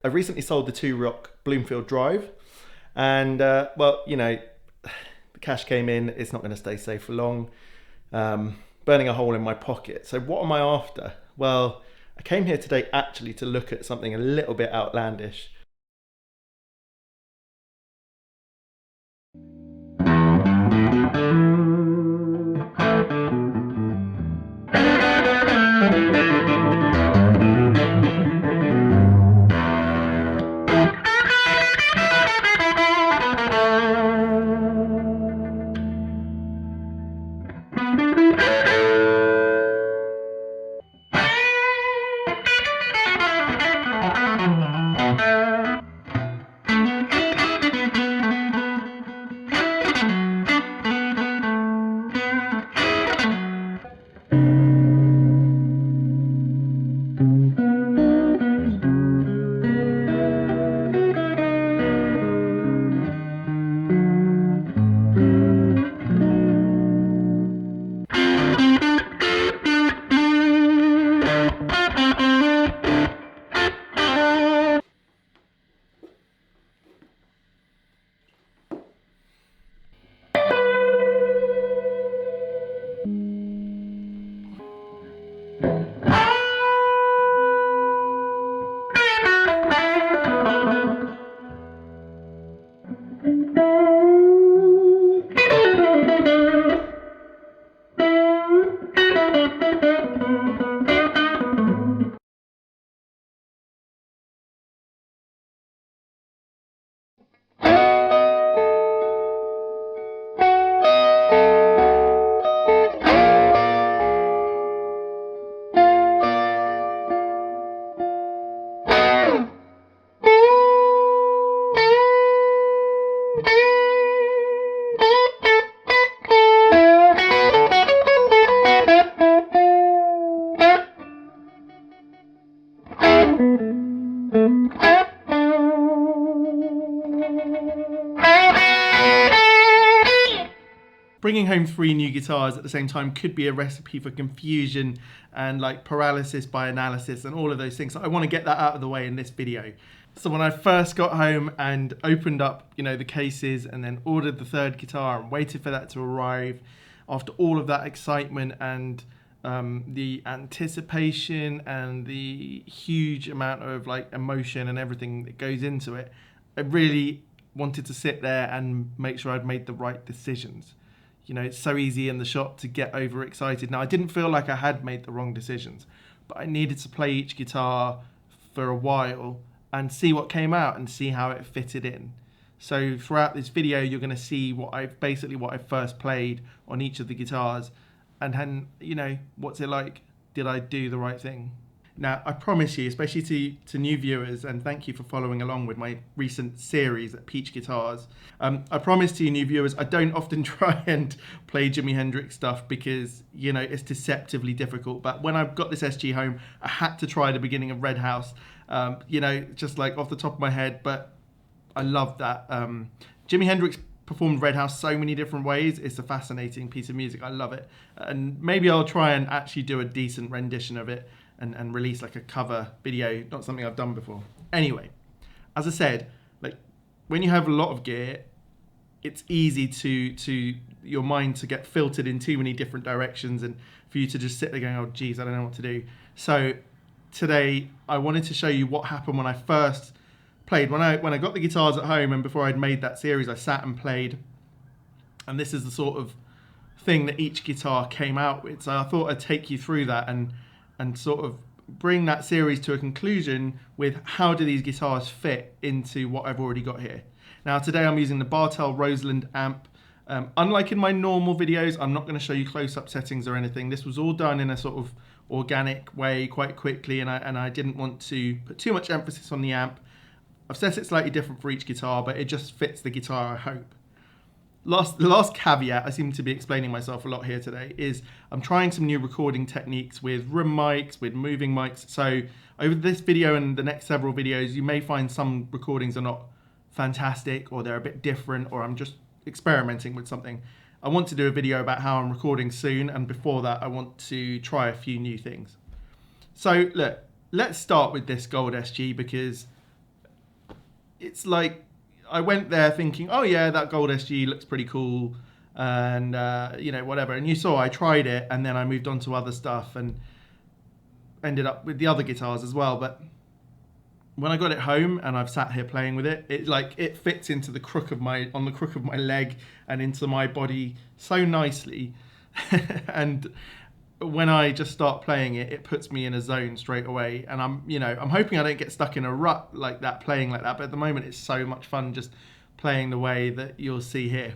I recently sold the 2-Rock Bloomfield Drive, and well, you know, the cash came in. It's not going to stay safe for long, burning a hole in my pocket. So what am I after? Well, I came here today actually to look at something a little bit outlandish. Bringing home 3 new guitars at the same time could be a recipe for confusion and like paralysis by analysis and all of those things. So I want to get that out of the way in this video. So when I first got home and opened up, you know, the cases and then ordered the 3rd guitar and waited for that to arrive, after all of that excitement and the anticipation and the huge amount of like emotion and everything that goes into it, I really wanted to sit there and make sure I'd made the right decisions. You know, it's so easy in the shop to get overexcited. Now, I didn't feel like I had made the wrong decisions, but I needed to play each guitar for a while and see what came out and see how it fitted in. So throughout this video, you're going to see what I first played on each of the guitars, and then, you know, what's it like? Did I do the right thing? Now, I promise you, especially to new viewers, and thank you for following along with my recent series at Peach Guitars, I promise to you new viewers, I don't often try and play Jimi Hendrix stuff because, you know, it's deceptively difficult. But when I got this SG home, I had to try the beginning of Red House, you know, just like off the top of my head, but I love that. Jimi Hendrix performed Red House so many different ways. It's a fascinating piece of music. I love it. And maybe I'll try and actually do a decent rendition of it and release like a cover video, not something I've done before. Anyway, as I said, like when you have a lot of gear, it's easy to your mind to get filtered in too many different directions and for you to just sit there going, oh geez, I don't know what to do. So today I wanted to show you what happened when I first played. When I got the guitars at home and before I'd made that series, I sat and played. And this is the sort of thing that each guitar came out with. So I thought I'd take you through that and sort of bring that series to a conclusion with how do these guitars fit into what I've already got here. Now today I'm using the Bartel Roseland amp. Unlike in my normal videos, I'm not going to show you close-up settings or anything. This was all done in a sort of organic way quite quickly, and I didn't want to put too much emphasis on the amp. I've set it slightly different for each guitar, but it just fits the guitar, I hope. The last caveat, I seem to be explaining myself a lot here today, is I'm trying some new recording techniques with room mics, with moving mics. So over this video and the next several videos, you may find some recordings are not fantastic or they're a bit different, or I'm just experimenting with something. I want to do a video about how I'm recording soon, and before that I want to try a few new things. So look, let's start with this gold SG because it's like I went there thinking, oh yeah, that gold SG looks pretty cool, and whatever. And you saw I tried it, and then I moved on to other stuff and ended up with the other guitars as well. But when I got it home and I've sat here playing with it, it fits into the crook of my leg and into my body so nicely. And when I just start playing it, it puts me in a zone straight away. And I'm hoping I don't get stuck in a rut like that, playing like that. But at the moment, it's so much fun just playing the way that you'll see here.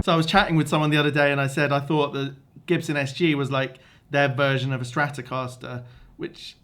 So I was chatting with someone the other day and I said I thought the Gibson SG was like their version of a Stratocaster, which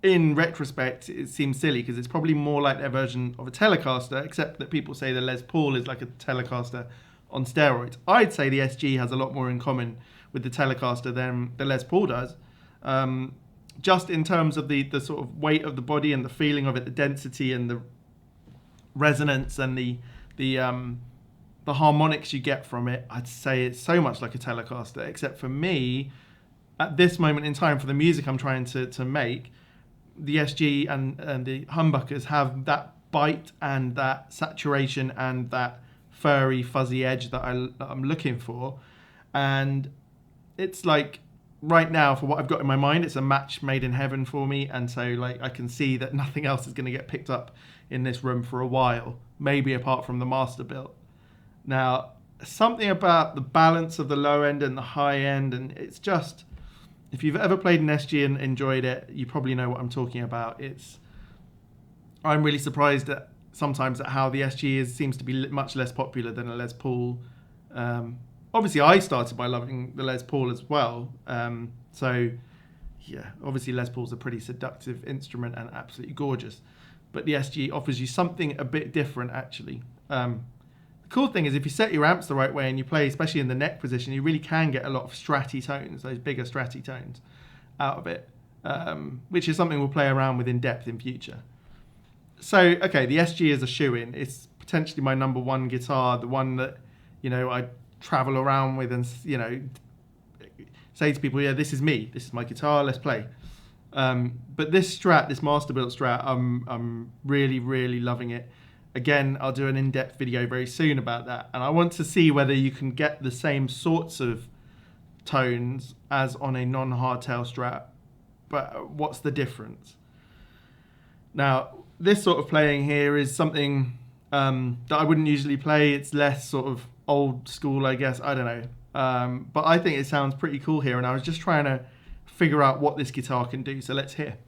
in retrospect it seems silly because it's probably more like their version of a Telecaster, except that people say the Les Paul is like a Telecaster on steroids. I'd say the SG has a lot more in common with the Telecaster than the Les Paul does. Just in terms of the sort of weight of the body and the feeling of it, the density and the resonance and the harmonics you get from it, I'd say it's so much like a Telecaster, except for me, at this moment in time, for the music I'm trying to make, the SG and the humbuckers have that bite and that saturation and that furry, fuzzy edge that I'm looking for. And it's like, right now, for what I've got in my mind, it's a match made in heaven for me. And so like I can see that nothing else is going to get picked up in this room for a while, maybe apart from the Masterbuilt. Now, something about the balance of the low end and the high end, and it's just, if you've ever played an SG and enjoyed it, you probably know what I'm talking about. I'm really surprised at sometimes at how the SG seems to be much less popular than a Les Paul. Obviously, I started by loving the Les Paul as well. So, yeah, obviously Les Paul's a pretty seductive instrument and absolutely gorgeous. But the SG offers you something a bit different, actually. The cool thing is if you set your amps the right way and you play, especially in the neck position, you really can get a lot of stratty tones, those bigger stratty tones out of it, which is something we'll play around with in depth in future. So, okay, the SG is a shoo-in. It's potentially my number one guitar, the one that, I travel around with and, say to people, yeah, this is me. This is my guitar, let's play. But this Strat, this Masterbuilt Strat, I'm really, really loving it. Again, I'll do an in-depth video very soon about that. And I want to see whether you can get the same sorts of tones as on a non-hardtail Strat. But what's the difference? Now, this sort of playing here is something that I wouldn't usually play. It's less sort of old school, I guess. I don't know. But I think it sounds pretty cool here. And I was just trying to figure out what this guitar can do. So let's hear.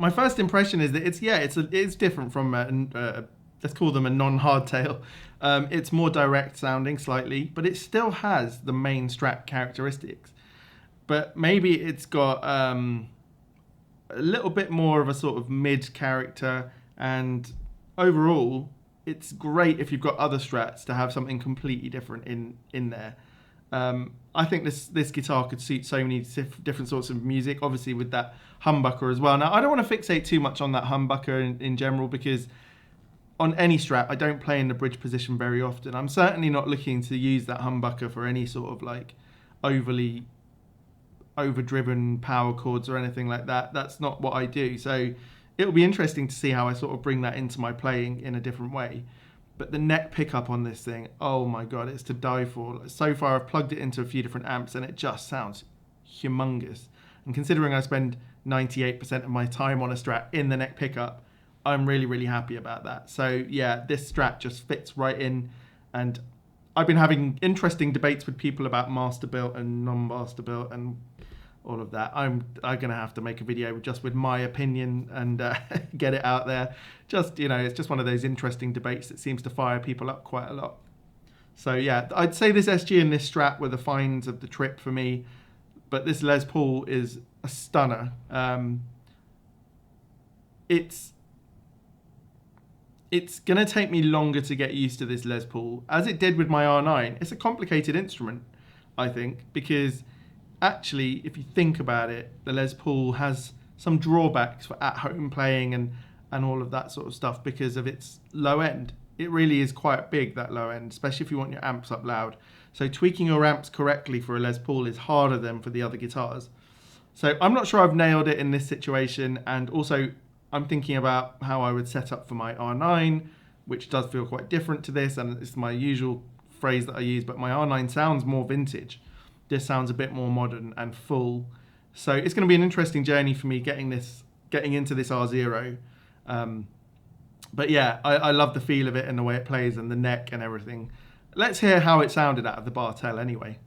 My first impression is that it's different from let's call them a non-hardtail. It's more direct sounding slightly, but it still has the main Strat characteristics. But maybe it's got a little bit more of a sort of mid character, and overall, it's great if you've got other Strats to have something completely different in there. I think this guitar could suit so many different sorts of music, obviously with that humbucker as well. Now, I don't want to fixate too much on that humbucker in general, because on any Strat, I don't play in the bridge position very often. I'm certainly not looking to use that humbucker for any sort of like overly overdriven power chords or anything like that. That's not what I do. So it'll be interesting to see how I sort of bring that into my playing in a different way. But the neck pickup on this thing, oh my God, it's to die for. So far, I've plugged it into a few different amps and it just sounds humongous. And considering I spend 98% of my time on a Strat in the neck pickup, I'm really, really happy about that. So yeah, this Strat just fits right in. And I've been having interesting debates with people about Masterbuilt and non-Masterbuilt and all of that. I'm going to have to make a video just with my opinion and get it out there. Just, it's just one of those interesting debates that seems to fire people up quite a lot. So yeah, I'd say this SG and this Strat were the finds of the trip for me, but this Les Paul is a stunner. It's going to take me longer to get used to this Les Paul, as it did with my R9. It's a complicated instrument, I think, because actually, if you think about it, the Les Paul has some drawbacks for at-home playing and all of that sort of stuff because of its low end. It really is quite big, that low end, especially if you want your amps up loud. So tweaking your amps correctly for a Les Paul is harder than for the other guitars. So I'm not sure I've nailed it in this situation, and also I'm thinking about how I would set up for my R9, which does feel quite different to this, and it's my usual phrase that I use, but my R9 sounds more vintage. This sounds a bit more modern and full. So it's going to be an interesting journey for me getting into this R0. But yeah, I love the feel of it and the way it plays and the neck and everything. Let's hear how it sounded out of the Bartell anyway.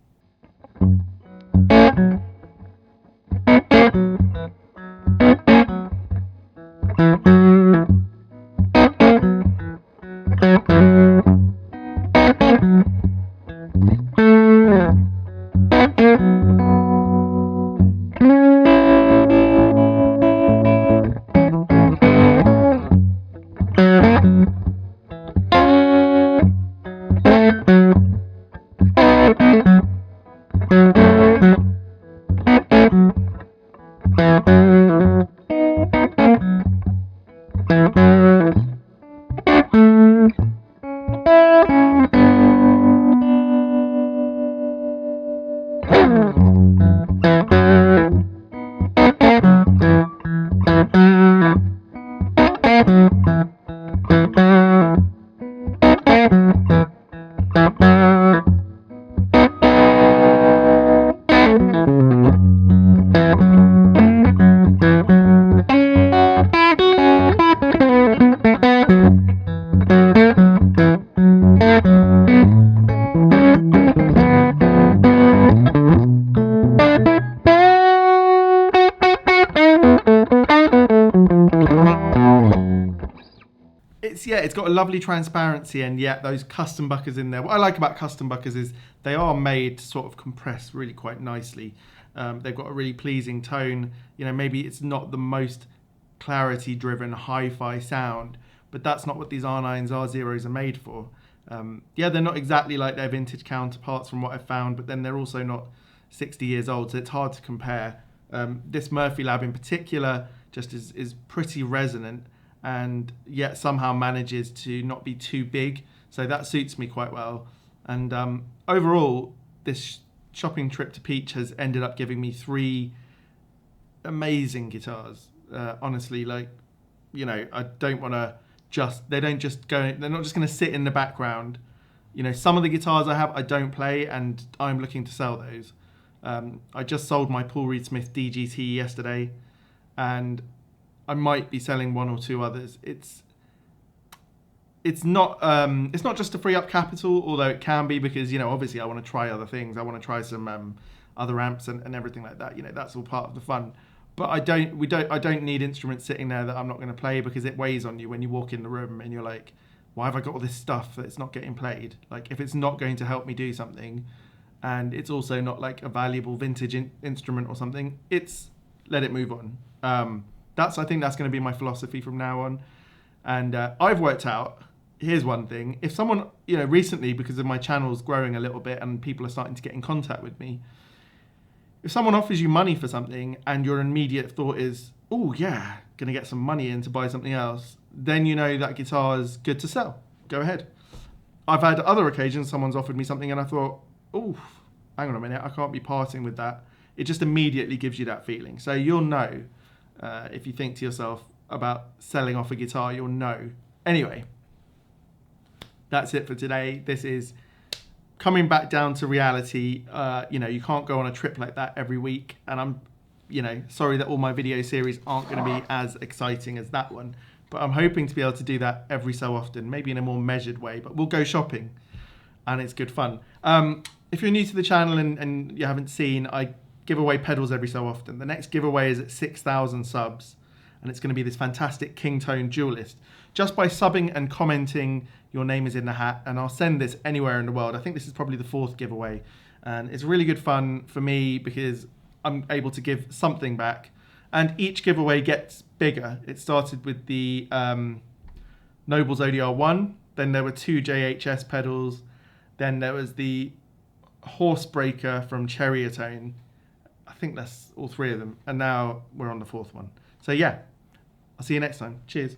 It's got a lovely transparency, and yet those custom buckers in there. What I like about custom buckers is they are made to sort of compress really quite nicely. They've got a really pleasing tone. Maybe it's not the most clarity-driven hi-fi sound, but that's not what these R9s, R0s are made for. Yeah, they're not exactly like their vintage counterparts from what I've found, but then they're also not 60 years old, so it's hard to compare. This Murphy Lab in particular just is pretty resonant, and yet somehow manages to not be too big. So that suits me quite well. And overall, this shopping trip to Peach has ended up giving me 3 amazing guitars. Honestly, I don't want to they're not just going to sit in the background. Some of the guitars I have, I don't play, and I'm looking to sell those. I just sold my Paul Reed Smith DGT yesterday, and I might be selling 1 or 2 others. It's not just to free up capital, although it can be, because obviously I want to try other things. I want to try some other amps and everything like that. That's all part of the fun. But I don't need instruments sitting there that I'm not going to play, because it weighs on you when you walk in the room and you're like, why have I got all this stuff that's not getting played? Like, if it's not going to help me do something, and it's also not like a valuable vintage instrument or something, let it move on. I think that's going to be my philosophy from now on. And I've worked out, here's one thing: if someone, recently, because of my channel's growing a little bit and people are starting to get in contact with me, if someone offers you money for something and your immediate thought is, oh yeah, gonna get some money in to buy something else, then you know that guitar is good to sell. Go ahead. I've had other occasions someone's offered me something and I thought, oh, hang on a minute, I can't be parting with that. It just immediately gives you that feeling. So you'll know, if you think to yourself about selling off a guitar, you'll know. Anyway, that's it for today. This is coming back down to reality. You can't go on a trip like that every week, and I'm sorry that all my video series aren't going to be as exciting as that one, but I'm hoping to be able to do that every so often, maybe in a more measured way. But we'll go shopping and it's good fun. If you're new to the channel and you haven't seen, I give away pedals every so often. The next giveaway is at 6,000 subs, and it's going to be this fantastic King Tone dualist. Just by subbing and commenting, your name is in the hat, and I'll send this anywhere in the world. I think this is probably the 4th giveaway, and it's really good fun for me because I'm able to give something back, and each giveaway gets bigger. It started with the Nobles ODR1, then there were 2 JHS pedals, then there was the Horsebreaker from Cherryatone. I think that's all 3 of them, and now we're on the 4th one. So yeah, I'll see you next time. Cheers.